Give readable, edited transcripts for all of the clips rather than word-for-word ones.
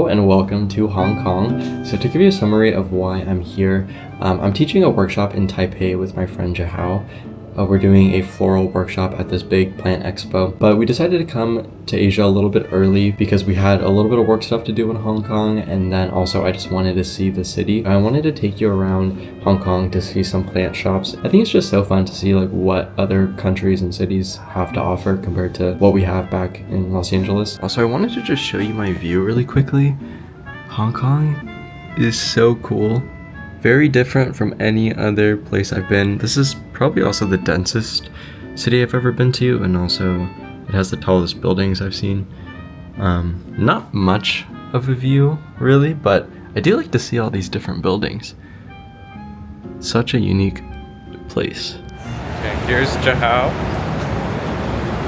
and welcome to Hong Kong. So to give you a summary of why I'm here, I'm teaching a workshop in Taipei with my friend Jahao. We're doing a floral workshop at this big plant expo, but we decided to come to Asia a little bit early because we had a little bit of work stuff to do in Hong Kong, and then also I just wanted to see the city. I wanted to take you around Hong Kong to see some plant shops. I think it's just so fun to see like what other countries and cities have to offer compared to what we have back in Los Angeles. Also, I wanted to just show you my view really quickly. Hong Kong is so cool. Very different from any other place I've been. This is probably also the densest city I've ever been to, and also it has the tallest buildings I've seen. Not much of a view really, but I do like to see all these different buildings. Such a unique place. Okay, here's Jahao.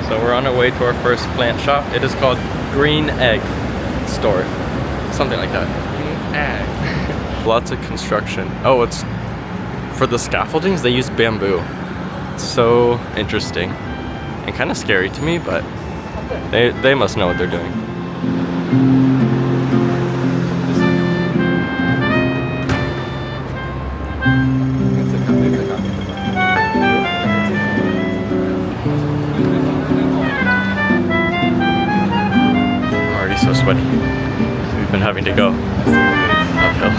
So we're on our way to our first plant shop. It is called Green Egg Store. Something like that. Green Egg. Lots of construction. Oh, it's for the scaffoldings, they use bamboo. So interesting and kind of scary to me, but they must know what they're doing. I'm already so sweaty. We've been having to go uphill.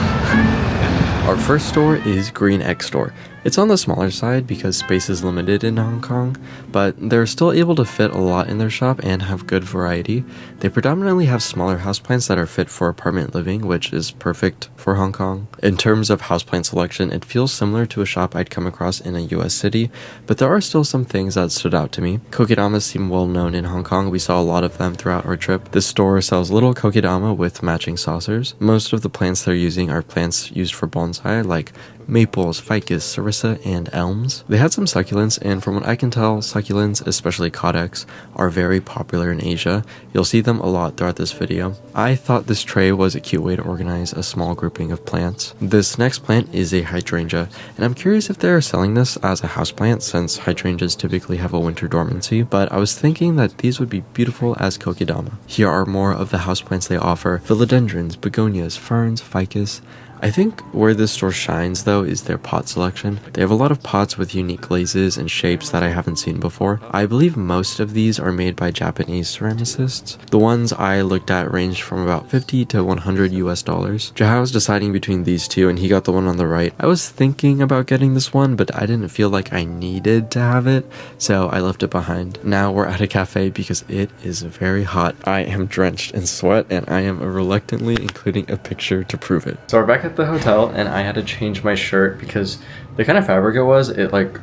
Our first store is Green Egg Store. It's on the smaller side because space is limited in Hong Kong, but they're still able to fit a lot in their shop and have good variety. They predominantly have smaller houseplants that are fit for apartment living, which is perfect for Hong Kong. In terms of houseplant selection, it feels similar to a shop I'd come across in a US city, but there are still some things that stood out to me. Kokedamas seem well known in Hong Kong. We saw a lot of them throughout our trip. This store sells little kokedama with matching saucers. Most of the plants they're using are plants used for bonsai, like maples, ficus, sarissa, and elms. They had some succulents, and from what I can tell, succulents, especially caudex, are very popular in Asia. You'll see them a lot throughout this video. I thought this tray was a cute way to organize a small grouping of plants. This next plant is a hydrangea, and I'm curious if they're selling this as a houseplant since hydrangeas typically have a winter dormancy, but I was thinking that these would be beautiful as kokedama. Here are more of the houseplants they offer: philodendrons, begonias, ferns, ficus. I think where this store shines though is their pot selection. They have a lot of pots with unique glazes and shapes that I haven't seen before. I believe most of these are made by Japanese ceramicists. The ones I looked at ranged from about $50 to $100 US. Jahao was deciding between these two and he got the one on the right. I was thinking about getting this one, but I didn't feel like I needed to have it, so I left it behind. Now we're at a cafe because it is very hot. I am drenched in sweat and I am reluctantly including a picture to prove it. So we're back at the hotel and I had to change my shirt because the kind of fabric it was, it like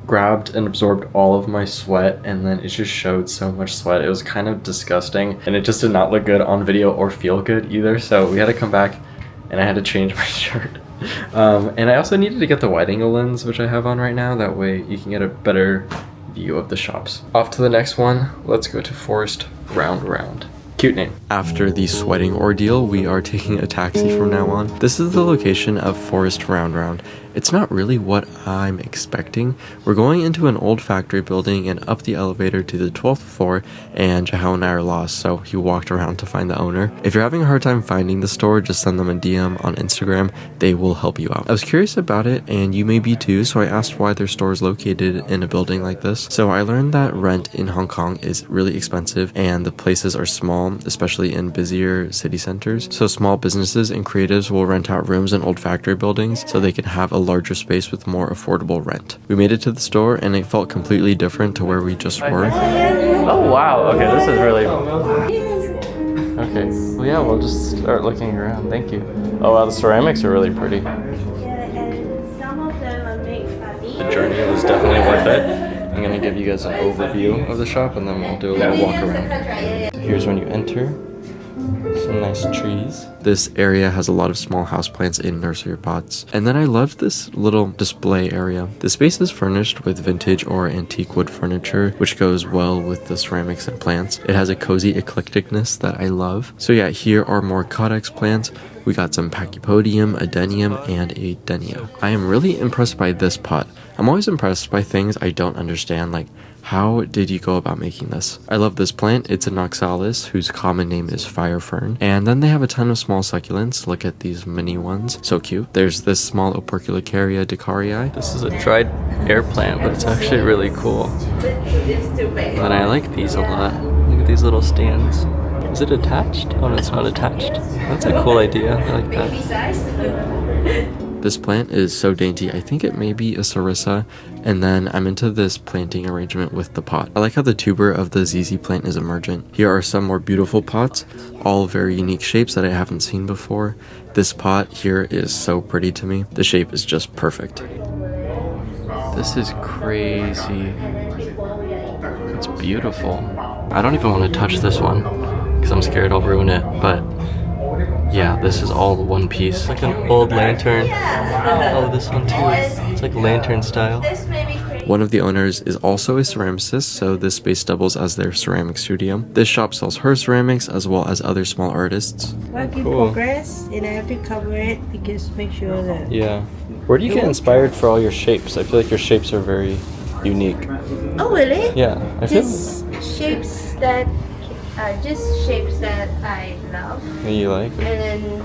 grabbed and absorbed all of my sweat, and then it just showed so much sweat. It was kind of disgusting and it just did not look good on video or feel good either, so we had to come back and I had to change my shirt. And I also needed to get the wide angle lens, which I have on right now. That way you can get a better view of the shops. Off to the next one. Let's go to Forest Round. Cute name. After the sweating ordeal, we are taking a taxi from now on. This is the location of Forest Round. It's not really what I'm expecting. We're going into an old factory building and up the elevator to the 12th floor, and Jahao and I are lost, so he walked around to find the owner. If you're having a hard time finding the store, just send them a DM on Instagram. They will help you out. I was curious about it, and you may be too, so I asked why their store is located in a building like this. So I learned that rent in Hong Kong is really expensive, and the places are small, especially in busier city centers. So small businesses and creatives will rent out rooms in old factory buildings so they can have a larger space with more affordable rent. We made it to the store and it felt completely different to where we just were. Oh wow, okay, this is really... Okay, well yeah, we'll just start looking around. Thank you. Oh wow, the ceramics are really pretty. The journey was definitely worth it. I'm gonna give you guys an overview of the shop and then we'll do a little walk around. So here's when you enter. Some nice trees. This area has a lot of small houseplants in nursery pots. And then I loved this little display area. The space is furnished with vintage or antique wood furniture, which goes well with the ceramics and plants. It has a cozy eclecticness that I love. So yeah, here are more caudex plants. We got some Pachypodium, Adenium, and a Denia. I am really impressed by this pot. I'm always impressed by things I don't understand, like how did you go about making this? I love this plant. It's an oxalis whose common name is fire fern. And then they have a ton of small succulents. Look at these mini ones. So cute. There's this small Operculocaria decarii. This is a dried air plant, but it's actually really cool. And I like these a lot. Look at these little stands. Is it attached? Oh, no, it's not attached. That's a cool idea. I like that. This plant is so dainty. I think it may be a Sarissa, and then I'm into this planting arrangement with the pot. I like how the tuber of the ZZ plant is emergent. Here are some more beautiful pots, all very unique shapes that I haven't seen before. This pot here is so pretty to me. The shape is just perfect. This is crazy. It's beautiful. I don't even want to touch this one because I'm scared I'll ruin it, but yeah, this is all one piece. Like an old lantern. Oh, this one too. It's like lantern style. One of the owners is also a ceramicist, so this space doubles as their ceramic studio. This shop sells her ceramics as well as other small artists. Work in progress, and I have to cover it because make sure that... Yeah. Where do you get inspired for all your shapes? I feel like your shapes are very unique. Oh, really? Yeah. I feel shapes that... just shapes that I love. that you like? And then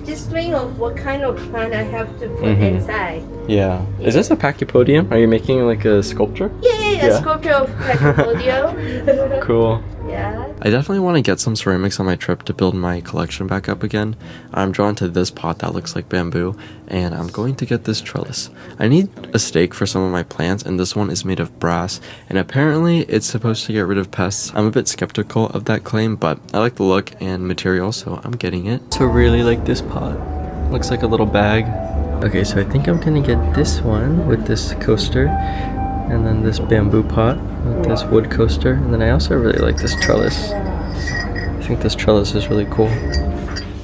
just think of what kind of plant I have to put inside. Yeah. Is this a Pachypodium? Are you making like a sculpture? Yeah, a sculpture of Pachypodium. Cool. Yeah. I definitely want to get some ceramics on my trip to build my collection back up again. I'm drawn to this pot that looks like bamboo, and I'm going to get this trellis. I need a stake for some of my plants, and this one is made of brass, and apparently it's supposed to get rid of pests. I'm a bit skeptical of that claim, but I like the look and material, so I'm getting it. So really like this pot. Looks like a little bag. Okay, so I think I'm gonna get this one with this coaster, and then this bamboo pot with this wood coaster, and then I also really like this trellis. I think this trellis is really cool.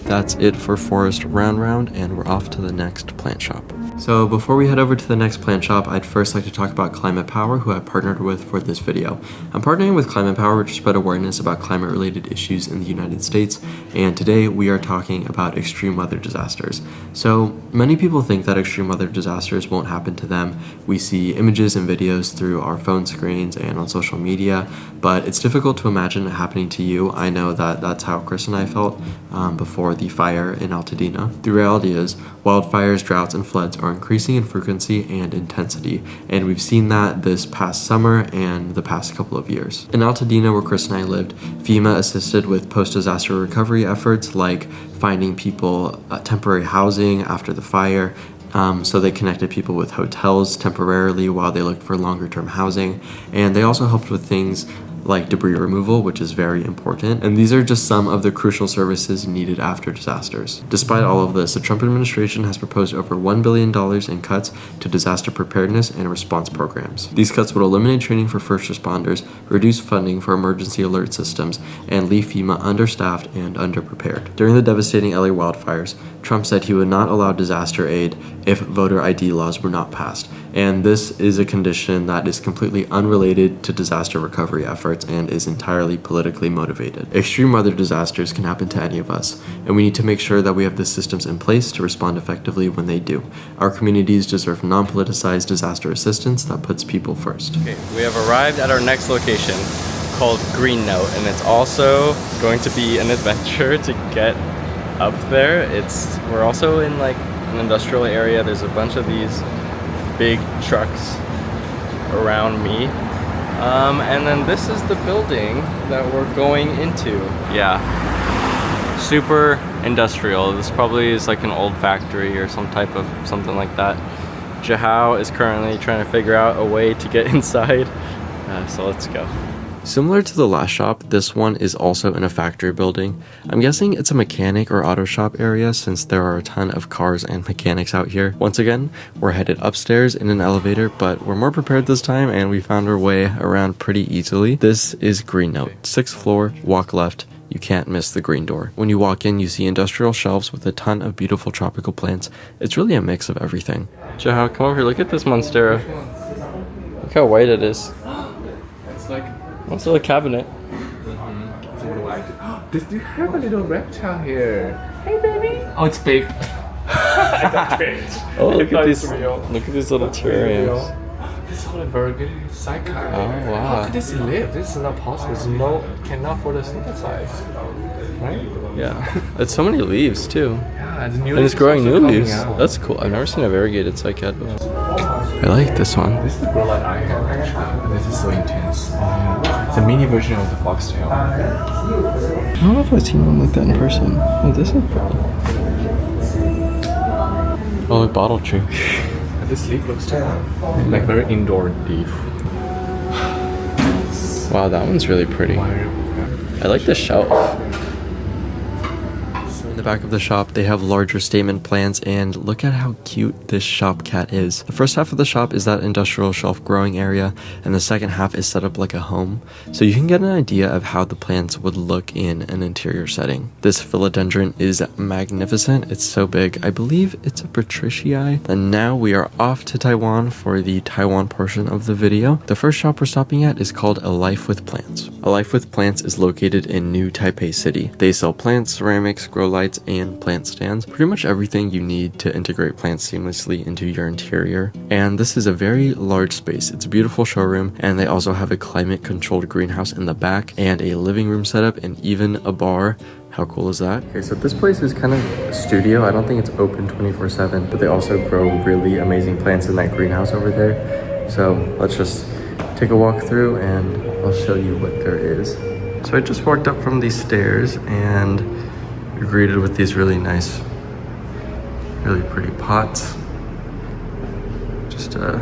That's it for Forest Round, and we're off to the next plant shop. So before we head over to the next plant shop, I'd first like to talk about Climate Power, who I partnered with for this video. I'm partnering with Climate Power to spread awareness about climate-related issues in the United States, and today we are talking about extreme weather disasters. So many people think that extreme weather disasters won't happen to them. We see images and videos through our phone screens and on social media, but it's difficult to imagine it happening to you. I know that that's how Chris and I felt before the fire in Altadena. The reality is, wildfires, droughts, and floods are increasing in frequency and intensity, and we've seen that this past summer and the past couple of years. In Altadena, where Chris and I lived, FEMA assisted with post-disaster recovery efforts like finding people temporary housing after the fire. So they connected people with hotels temporarily while they looked for longer-term housing, and they also helped with things like debris removal, which is very important. And these are just some of the crucial services needed after disasters. Despite all of this, the Trump administration has proposed over $1 billion in cuts to disaster preparedness and response programs. These cuts would eliminate training for first responders, reduce funding for emergency alert systems, and leave FEMA understaffed and underprepared. During the devastating LA wildfires, Trump said he would not allow disaster aid if voter ID laws were not passed. And this is a condition that is completely unrelated to disaster recovery efforts and is entirely politically motivated. Extreme weather disasters can happen to any of us, and we need to make sure that we have the systems in place to respond effectively when they do. Our communities deserve non-politicized disaster assistance that puts people first. Okay, we have arrived at our next location called Green Note, and it's also going to be an adventure to get up there. We're also in like an industrial area. There's a bunch of these big trucks around me. And then this is the building that we're going into. Yeah, super industrial. This probably is like an old factory or some type of something like that. Jahao is currently trying to figure out a way to get inside. So let's go. Similar to the last shop, this one is also in a factory building. I'm guessing it's a mechanic or auto shop area since there are a ton of cars and mechanics out here. Once again, we're headed upstairs in an elevator, but we're more prepared this time and we found our way around pretty easily. This is Green Note, 6th floor, walk left. You can't miss the green door. When you walk in, you see industrial shelves with a ton of beautiful tropical plants. It's really a mix of everything. Jahao, come over here, look at this monstera. Look how white it is. It's like also a cabinet. Do you have a little reptile here? Hey baby! Oh, it's fake. That's fake. Oh, I look thought at it's these! real. Look at these little terrariums. This is a very good sidecar. Oh wow! How could this live? This is not possible. It's cannot photosynthesize, right? Yeah, it's so many leaves too. Yeah, the new And it's leaves growing also new coming leaves. out. That's cool. I've never seen a variegated cycad before. I like this one. This is the grow light I have actually. This is so intense. It's a mini version of the foxtail. I don't know if I've seen one like that in person. Oh, this is pretty. Oh, like bottle tree. This leaf looks too like very indoor leaf. Wow, that one's really pretty. I like the shelf. In the back of the shop, they have larger statement plants, and look at how cute this shop cat is. The first half of the shop is that industrial shelf growing area, and the second half is set up like a home, so you can get an idea of how the plants would look in an interior setting. This philodendron is magnificent. It's so big. I believe it's a patricii. And now we are off to Taiwan for the Taiwan portion of the video. The first shop we're stopping at is called A Life with Plants. A Life with Plants is located in New Taipei City. They sell plants, ceramics, grow lights, and plant stands. Pretty much everything you need to integrate plants seamlessly into your interior. And this is a very large space. It's a beautiful showroom, and they also have a climate controlled greenhouse in the back and a living room setup and even a bar. How cool is that? Okay, so this place is kind of a studio. I don't think it's open 24/7, but they also grow really amazing plants in that greenhouse over there. So let's just take a walk through and I'll show you what there is. So I just walked up from these stairs and you're greeted with these really nice, really pretty pots. Just a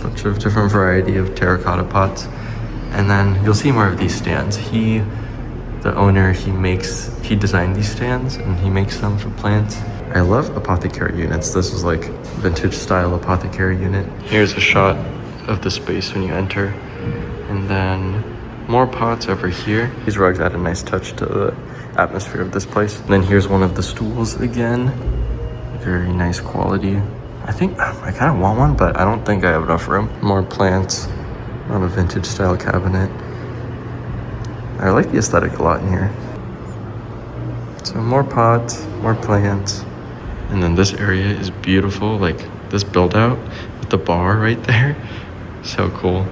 bunch of different variety of terracotta pots. And then you'll see more of these stands. The owner, he designed these stands and he makes them for plants. I love apothecary units. This is like vintage style apothecary unit. Here's a shot of the space when you enter. And then more pots over here. These rugs add a nice touch to the atmosphere of this place. And then here's one of the stools again. Very nice quality. I think I kind of want one, but I don't think I have enough room. More plants on a vintage style cabinet. I like the aesthetic a lot in here. So more pots, more plants. And then this area is beautiful, like this build out with the bar right there. So cool.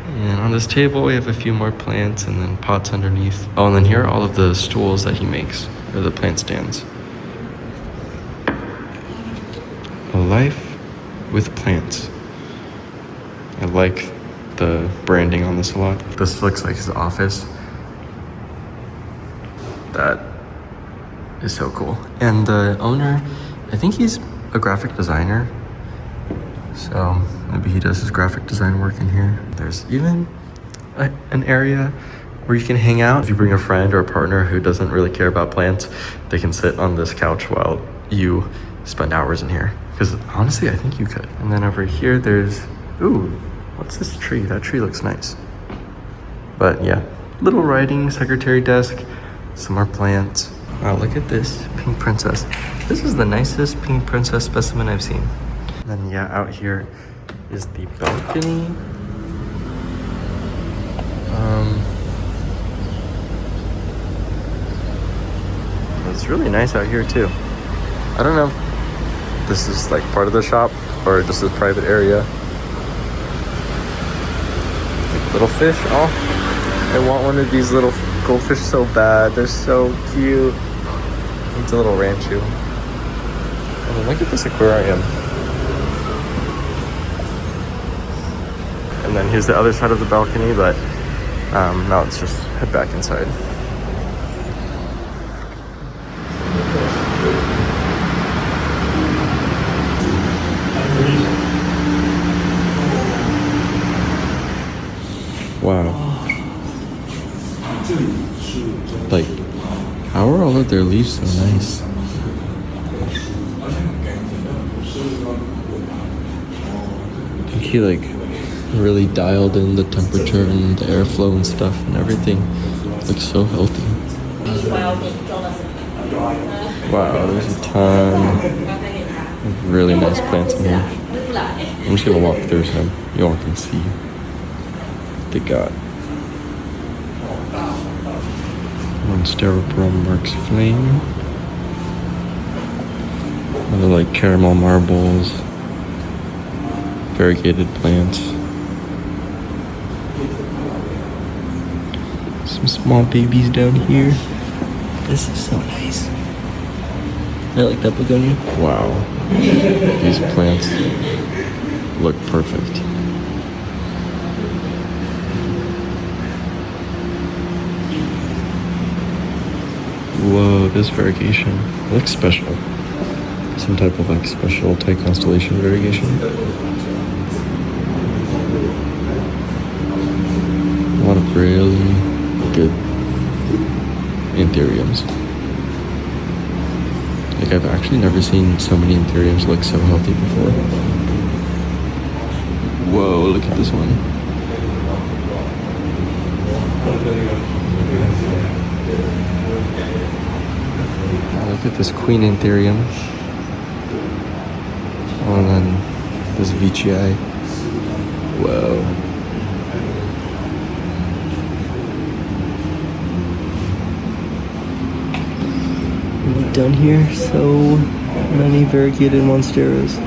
And on this table, we have a few more plants and then pots underneath. Oh, and then here are all of the stools that he makes, or the plant stands. A Life with Plants. I like the branding on this a lot. This looks like his office. That is so cool. And the owner, I think he's a graphic designer. So maybe he does his graphic design work in here. There's even an area where you can hang out. If you bring a friend or a partner who doesn't really care about plants, they can sit on this couch while you spend hours in here. Because honestly, I think you could. And then over here, there's, ooh, what's this tree? That tree looks nice. But yeah, little writing, secretary desk, some more plants. Wow, look at this pink princess. This is the nicest pink princess specimen I've seen. And then yeah, out here is the balcony. It's really nice out here too. I don't know if this is like part of the shop or just a private area. Like little fish. Oh, I want one of these little goldfish so bad. They're so cute. It's a little ranchu. And then look at this aquarium. And then here's the other side of the balcony, but now let's just head back inside. Wow. Like, how are all of their leaves so nice? I think he like really dialed in the temperature and the airflow and stuff and everything. It looks so healthy. Wow, there's a ton of really nice plants in here. I'm just gonna walk through some. You all can see what they got. One Styroprom Works Flame. like caramel marbles, variegated plants. Some small babies down here. This is so nice. I like that begonia. Wow. These plants look perfect. Whoa, this variegation looks special. Some type of like special Thai constellation variegation. A lot of really good anthuriums. Like I've actually never seen so many anthuriums look so healthy before. Whoa, look at this one. Look at this queen anthurium. Oh, and then this Veitchii. Whoa. Down here, so many variegated monsteras.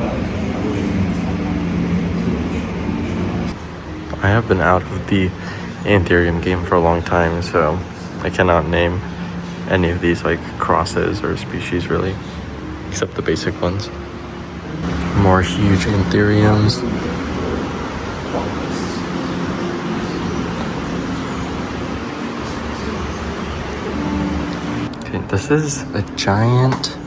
I have been out of the anthurium game for a long time, so I cannot name any of these like crosses or species really, except the basic ones. More huge anthuriums. Okay, this is a giant.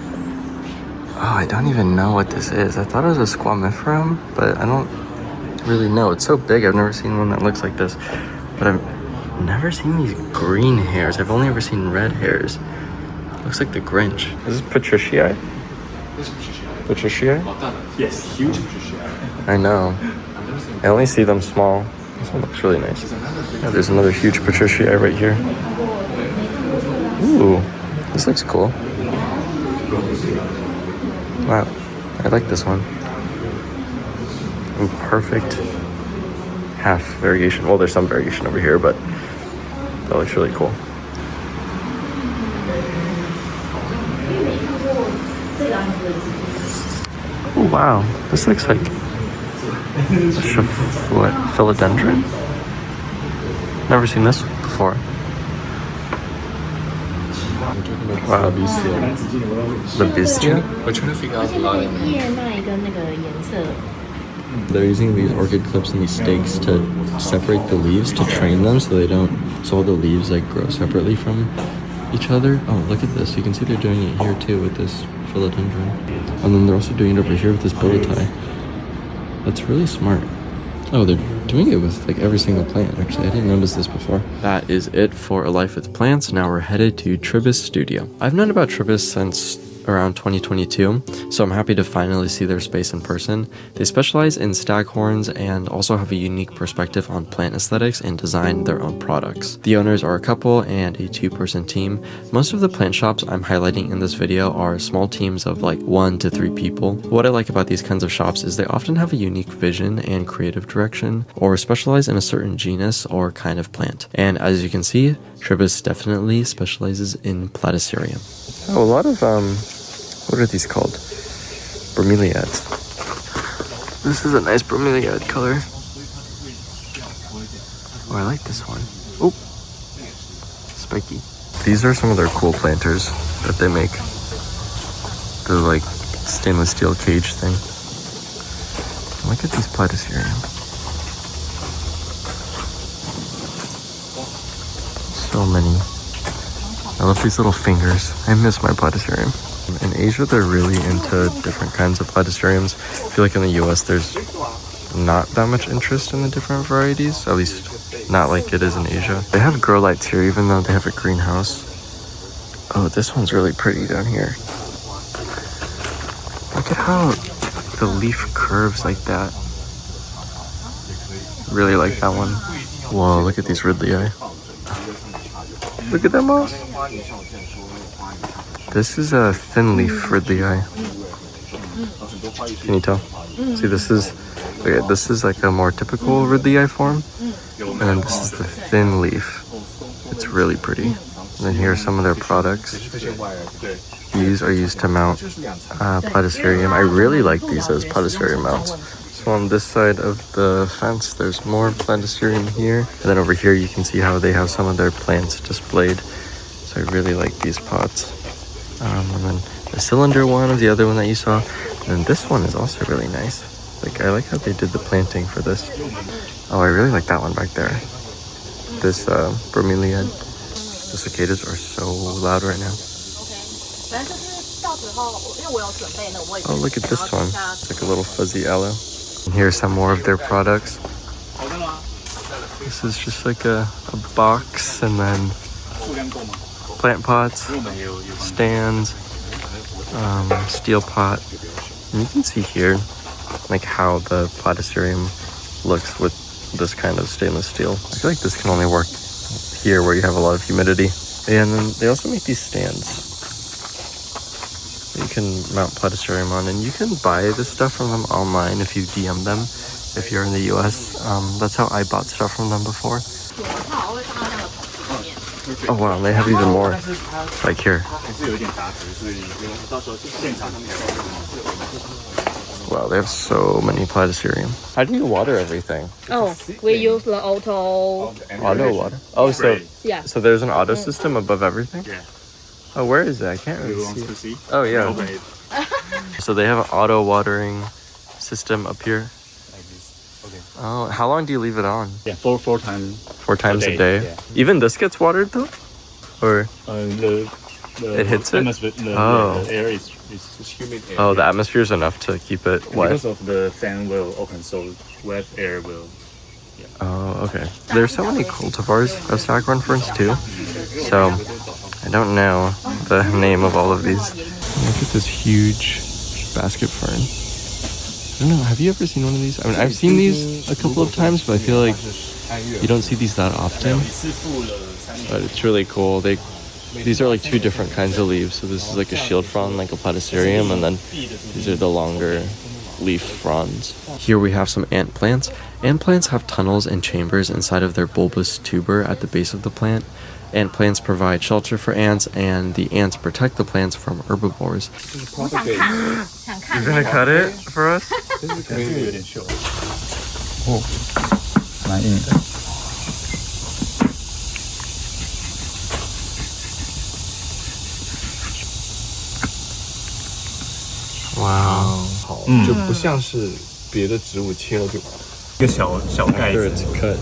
Oh, I don't even know what this is. I thought it was a squamiferum, but I don't really know. It's so big. I've never seen one that looks like this. But I've never seen these green hairs. I've only ever seen red hairs. Looks like the Grinch. Is this Patricii? Patricii? Yes, huge Patricii. I know. I only see them small. This one looks really nice. Yeah, there's another huge Patricii right here. Ooh, this looks cool. Wow, I like this one. Ooh, perfect half variegation. Well, there's some variegation over here, but that looks really cool. Oh wow, this looks like philodendron. Never seen this before. Wow, the bistia. We're trying to figure out a lot of They're using these orchid clips and these stakes to separate the leaves to train them so they don't, so all the leaves like grow separately from each other. Oh, look at this. You can see they're doing it here too with this philodendron. And then they're also doing it over here with this billieti. That's really smart. Oh, they're doing it with like every single plant. Actually, I didn't notice this before. That is it for A Life with Plants. Now we're headed to Tribus Studio. I've known about Tribus since around 2022, so I'm happy to finally see their space in person. They specialize in staghorns and also have a unique perspective on plant aesthetics and design their own products. The owners are a couple and a 2-person team. Most of the plant shops I'm highlighting in this video are small teams of like 1 to 3 people. What I like about these kinds of shops is they often have a unique vision and creative direction, or specialize in a certain genus or kind of plant. And as you can see, Tribus definitely specializes in platycerium. Oh, a lot of what are these called? Bromeliads. This is a nice bromeliad color. Oh, I like this one. Oh, spiky. These are some of their cool planters that they make. The like stainless steel cage thing. Look at these platycerium. So many. I love these little fingers. I miss my platycerium. In Asia, they're really into different kinds of platyceriums. I feel like in the US, there's not that much interest in the different varieties, at least not like it is in Asia. They have grow lights here, even though they have a greenhouse. Oh, this one's really pretty down here. Look at how the leaf curves like that. Really like that one. Whoa, look at these Ridleyi. Look at that moss. This is a thin leaf Ridleyi. Can you tell? See, this is like a more typical Ridleyi form, and then this is the thin leaf. It's really pretty. And then here are some of their products. these are used to mount platycerium. I really like these as platycerium mounts. So on this side of the fence, there's more platycerium here. And then over here, you can see how they have some of their plants displayed. So I really like these pots. And then the cylinder one is the other one that you saw. And then this one is also really nice. Like, I like how they did the planting for this. Oh, I really like that one back there. This bromeliad. The cicadas are so loud right now. Oh, look at this one. It's like a little fuzzy aloe. And here's some more of their products. This is just like a box, and then plant pots, stands, steel pot. And you can see here like how the platycerium looks with this kind of stainless steel. I feel like this can only work here where you have a lot of humidity. And then they also make these stands that you can mount platycerium on, and you can buy this stuff from them online if you DM them if you're in the US. That's how I bought stuff from them before. Oh wow, they have even more. Like here. Wow, they have so many platycerium. How do you water everything? Oh, we use the auto water. Oh, so yeah. so there's an auto system above everything? Yeah. Oh, where is it? I can't really see. See? Oh yeah. Open it So they have an auto watering system up here. like this. Okay. Oh, how long do you leave it on? Yeah, four times. 4 times a day? Yeah. Even this gets watered though? Or The it hits it? atmosphere, Oh. the air is humid air. oh, the atmosphere is enough to keep it wet. Because of the fan will open, so wet air will. Oh, okay. There's so many cultivars of saccharine ferns too. So I don't know the name of all of these. Look at this huge basket fern. I don't know, have you ever seen one of these? I mean, I've seen these a couple of times, but I feel like you don't see these that often. But it's really cool. These are like 2 different kinds of leaves. So this is like a shield frond, like a platycerium, and then these are the longer leaf fronds. Here we have some ant plants. Ant plants have tunnels and chambers inside of their bulbous tuber at the base of the plant. Ant plants provide shelter for ants, and the ants protect the plants from herbivores. You're gonna cut it for us? Oh, 蛮硬的。 Wow. 就不像是别的植物切了就。一个小盖 After 子 it's cut,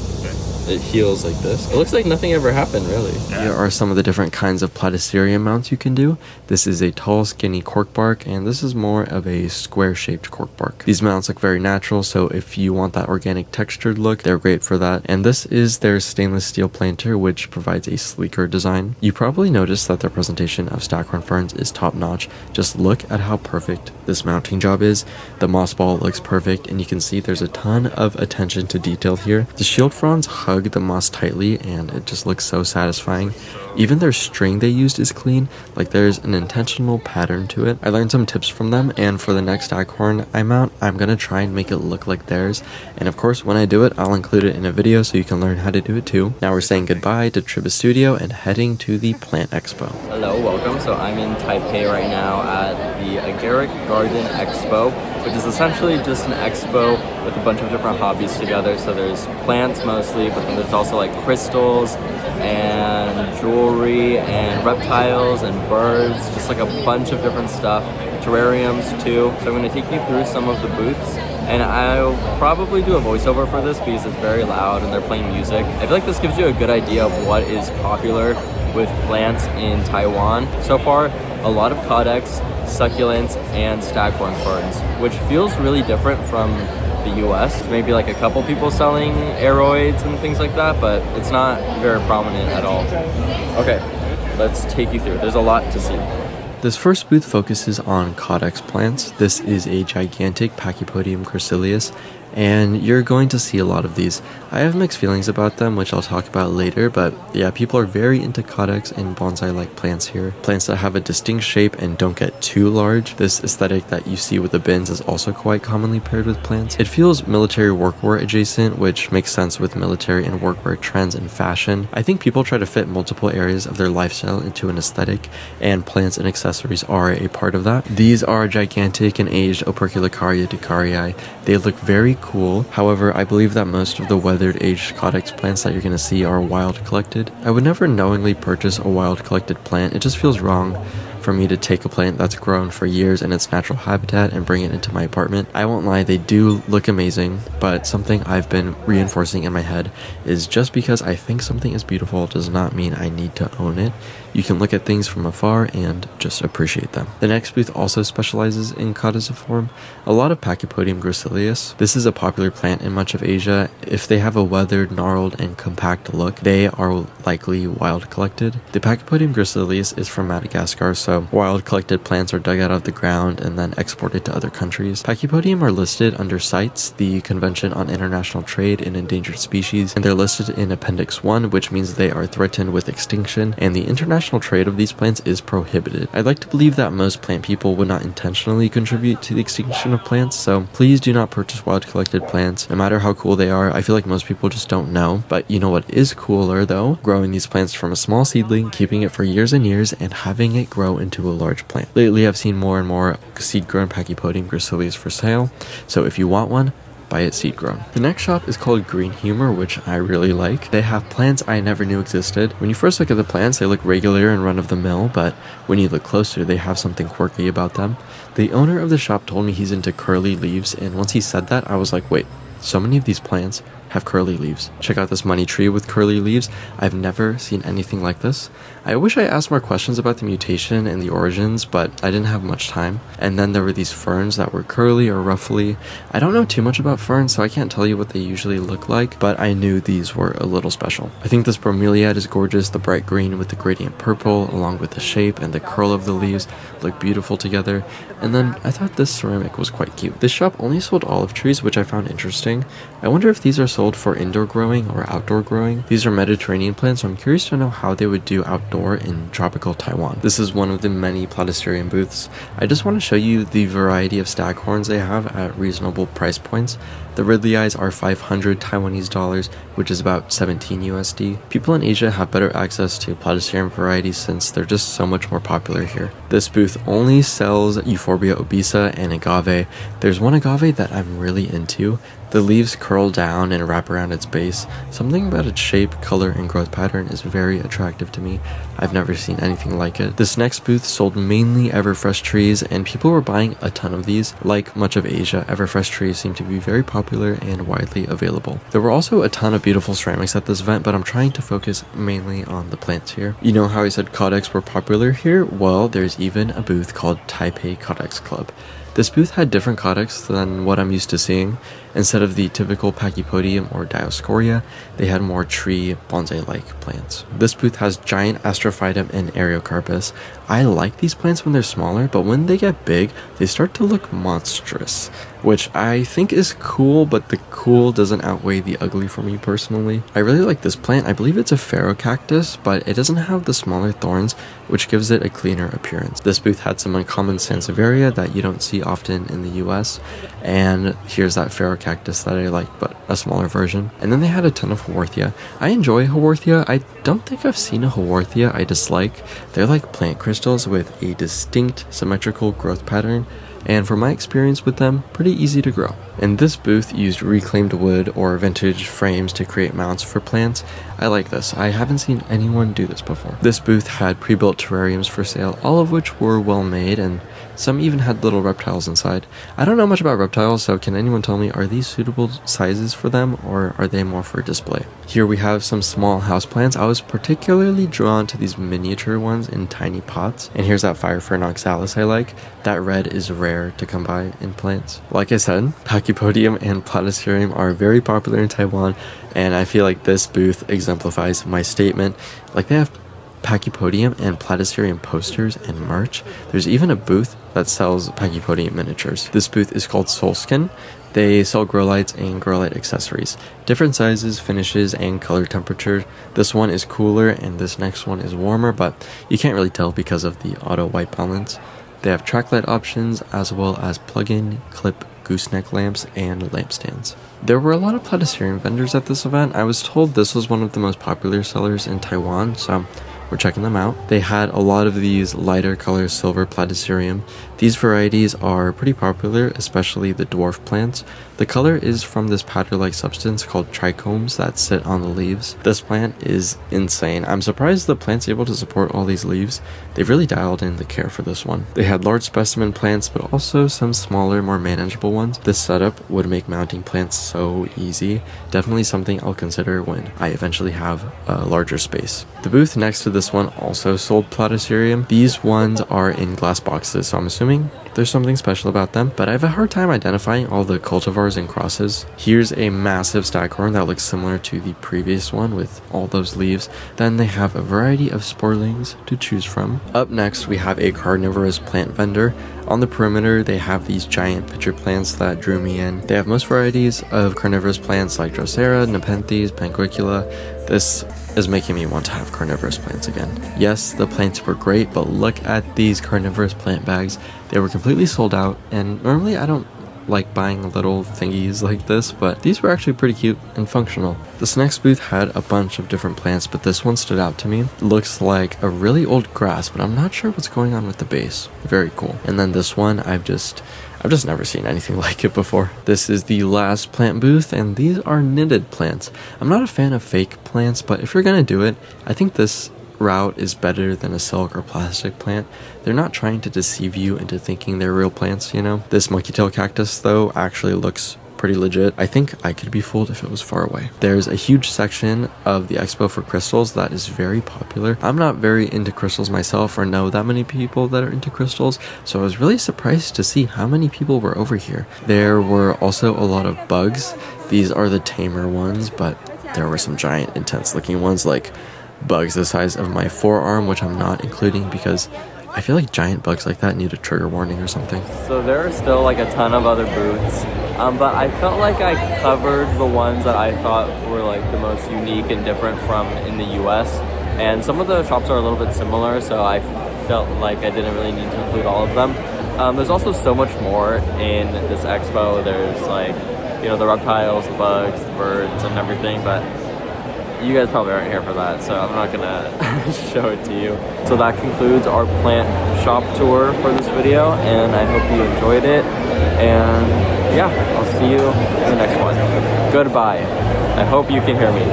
it heals like this. It looks like nothing ever happened, really. Here are some of the different kinds of platycerium mounts you can do. This is a tall, skinny cork bark, and this is more of a square-shaped cork bark. These mounts look very natural, so if you want that organic textured look, they're great for that. And this is their stainless steel planter, which provides a sleeker design. You probably noticed that their presentation of saccharine ferns is top-notch. Just look at how perfect this mounting job is. The moss ball looks perfect, and you can see there's a ton of attention to detail here. The shield fronds hug the moss tightly, and it just looks so satisfying. Even their string they used is clean, like there's an intentional pattern to it. I learned some tips from them, and for the next staghorn I mount, I'm gonna try and make it look like theirs. And of course, when I do it, I'll include it in a video so you can learn how to do it too. Now we're saying goodbye to Tribus Studio and heading to the Plant Expo. Hello, welcome. So I'm in Taipei right now at the Agaric Garden Expo, which is essentially just an expo with a bunch of different hobbies together. So there's plants mostly, but then there's also like crystals and jewelry and reptiles and birds, just like a bunch of different stuff. Terrariums too. So I'm going to take you through some of the booths, and I'll probably do a voiceover for this because it's very loud and they're playing music. I feel like this gives you a good idea of what is popular with plants in Taiwan. So far, a lot of caudex, succulents, and staghorn ferns, which feels really different from the US. Maybe like a couple people selling aroids and things like that, but it's not very prominent at all. Okay, let's take you through. There's a lot to see. This first booth focuses on caudex plants. This is a gigantic Pachypodium chrysilius, and you're going to see a lot of these. I have mixed feelings about them, which I'll talk about later, but yeah, people are very into Codex and bonsai-like plants here. Plants that have a distinct shape and don't get too large. This aesthetic that you see with the bins is also quite commonly paired with plants. It feels military workwear adjacent, which makes sense with military and workwear trends and fashion. I think people try to fit multiple areas of their lifestyle into an aesthetic, and plants and accessories are a part of that. These are gigantic and aged Opercularia ducarii. They look very cool. However, I believe that most of the weathered aged Codex plants that you're going to see are wild collected. I would never knowingly purchase a wild collected plant. It just feels wrong for me to take a plant that's grown for years in its natural habitat and bring it into my apartment. I won't lie, they do look amazing, but something I've been reinforcing in my head is just because I think something is beautiful does not mean I need to own it. You can look at things from afar and just appreciate them. The next booth also specializes in caduciform, a lot of Pachypodium gracilius. This is a popular plant in much of Asia. If they have a weathered, gnarled, and compact look, they are likely wild collected. The Pachypodium gracilius is from Madagascar, so wild collected plants are dug out of the ground and then exported to other countries. Pachypodium are listed under CITES, the Convention on International Trade in Endangered Species, and they're listed in Appendix 1, which means they are threatened with extinction, and the international trade of these plants is prohibited. I'd like to believe that most plant people would not intentionally contribute to the extinction of plants, so please do not purchase wild collected plants, no matter how cool they are. I feel like most people just don't know, but you know what is cooler though? Growing these plants from a small seedling, keeping it for years and years, and having it grow into a large plant. Lately, I've seen more and more seed-grown Pachypodium gracilius for sale, so if you want one, buy it seed grown. The next shop is called Green Humor, which I really like. They have plants I never knew existed. When you first look at the plants, they look regular and run-of-the-mill, but when you look closer, they have something quirky about them. The owner of the shop told me he's into curly leaves, and once he said that, I was like, wait, so many of these plants have curly leaves. Check out this money tree with curly leaves. I've never seen anything like this. I wish I asked more questions about the mutation and the origins, but I didn't have much time. And then there were these ferns that were curly or ruffly. I don't know too much about ferns, so I can't tell you what they usually look like, but I knew these were a little special. I think this bromeliad is gorgeous. The bright green with the gradient purple, along with the shape and the curl of the leaves, look beautiful together. And then I thought this ceramic was quite cute. This shop only sold olive trees, which I found interesting. I wonder if these are sold for indoor growing or outdoor growing. These are Mediterranean plants, so I'm curious to know how they would do outdoor in tropical Taiwan. This is one of the many Platycerium booths. I just want to show you the variety of staghorns they have at reasonable price points. The Ridley eyes are 500 Taiwanese dollars, which is about 17 USD. People in Asia have better access to Platycerium varieties since they're just so much more popular here. This booth only sells Euphorbia obesa and agave. There's one agave that I'm really into. The leaves curl down and wrap around its base. Something about its shape, color, and growth pattern is very attractive to me. I've never seen anything like it. This next booth sold mainly Everfresh trees, and people were buying a ton of these. Like much of Asia, Everfresh trees seem to be very popular and widely available. There were also a ton of beautiful ceramics at this event, but I'm trying to focus mainly on the plants here. You know how I said Codex were popular here? Well, there's even a booth called Taipei Codex Club. This booth had different Codex than what I'm used to seeing. Instead of the typical Pachypodium or Dioscorea, they had more tree, bonsai-like plants. This booth has giant Astrophytum and Areocarpus. I like these plants when they're smaller, but when they get big, they start to look monstrous, which I think is cool, but the cool doesn't outweigh the ugly for me personally. I really like this plant. I believe it's a Ferrocactus, but it doesn't have the smaller thorns, which gives it a cleaner appearance. This booth had some uncommon Sansevieria that you don't see often in the US, and here's that Ferrocactus that I like, but a smaller version. And then they had a ton of Haworthia. I enjoy Haworthia. I don't think I've seen a Haworthia I dislike. They're like plant crystals with a distinct symmetrical growth pattern, and from my experience with them, pretty easy to grow. And this booth used reclaimed wood or vintage frames to create mounts for plants. I like this. I haven't seen anyone do this before. This booth had pre-built terrariums for sale, all of which were well made, and some even had little reptiles inside. I don't know much about reptiles, so can anyone tell me, are these suitable sizes for them, or are they more for display? Here we have some small houseplants. I was particularly drawn to these miniature ones in tiny pots. And here's that Fire Fern oxalis I like. That red is rare to come by in plants. Like I said, Pachypodium and Platycerium are very popular in Taiwan, and I feel like this booth exemplifies my statement. Like, they have Pachypodium and Platycerium posters and merch. There's even a booth that sells Pachypodium miniatures. This booth is called Solskin. They sell grow lights and grow light accessories. Different sizes, finishes, and color temperature. This one is cooler and this next one is warmer, but you can't really tell because of the auto white balance. They have track light options as well as plug-in, clip, gooseneck lamps, and lamp stands. There were a lot of Platycerium vendors at this event. I was told this was one of the most popular sellers in Taiwan, so we're checking them out. They had a lot of these lighter color silver Platycerium. These varieties are pretty popular, especially the dwarf plants. The color is from this powder-like substance called trichomes that sit on the leaves. This plant is insane. I'm surprised the plant's able to support all these leaves. They've really dialed in the care for this one. They had large specimen plants, but also some smaller, more manageable ones. This setup would make mounting plants so easy. Definitely something I'll consider when I eventually have a larger space. The booth next to this one also sold Platycerium. These ones are in glass boxes, so I'm assuming there's something special about them, but I have a hard time identifying all the cultivars and crosses. Here's a massive staghorn that looks similar to the previous one with all those leaves. Then they have a variety of sporlings to choose from. Up next, we have a carnivorous plant vendor. On the perimeter, they have these giant pitcher plants that drew me in. They have most varieties of carnivorous plants like Drosera, Nepenthes, Panquicula. This is making me want to have carnivorous plants again. Yes, the plants were great, but look at these carnivorous plant bags. They were completely sold out, and normally I don't like buying little thingies like this, but these were actually pretty cute and functional. This next booth had a bunch of different plants, but this one stood out to me. It looks like a really old grass, but I'm not sure what's going on with the base. Very cool. And then this one, I've just never seen anything like it before. This is the last plant booth, and these are knitted plants. I'm not a fan of fake plants, but if you're gonna do it, I think this route is better than a silk or plastic plant. They're not trying to deceive you into thinking they're real plants, you know? This monkey tail cactus, though, actually looks pretty legit. I think I could be fooled if it was far away. There's a huge section of the expo for crystals that is very popular. I'm not very into crystals myself or know that many people that are into crystals, so I was really surprised to see how many people were over here. There were also a lot of bugs. These are the tamer ones, but there were some giant intense looking ones like bugs the size of my forearm, which I'm not including because I feel like giant bugs like that need a trigger warning or something. So there are still like a ton of other booths, but I felt like I covered the ones that I thought were like the most unique and different from in the US. And some of the shops are a little bit similar, so I felt like I didn't really need to include all of them. There's also so much more in this expo. There's like, you know, the reptiles, the bugs, the birds, and everything, but you guys probably aren't here for that, so I'm not gonna show it to you. So that concludes our plant shop tour for this video, and I hope you enjoyed it. And yeah, I'll see you in the next one. Goodbye. I hope you can hear me.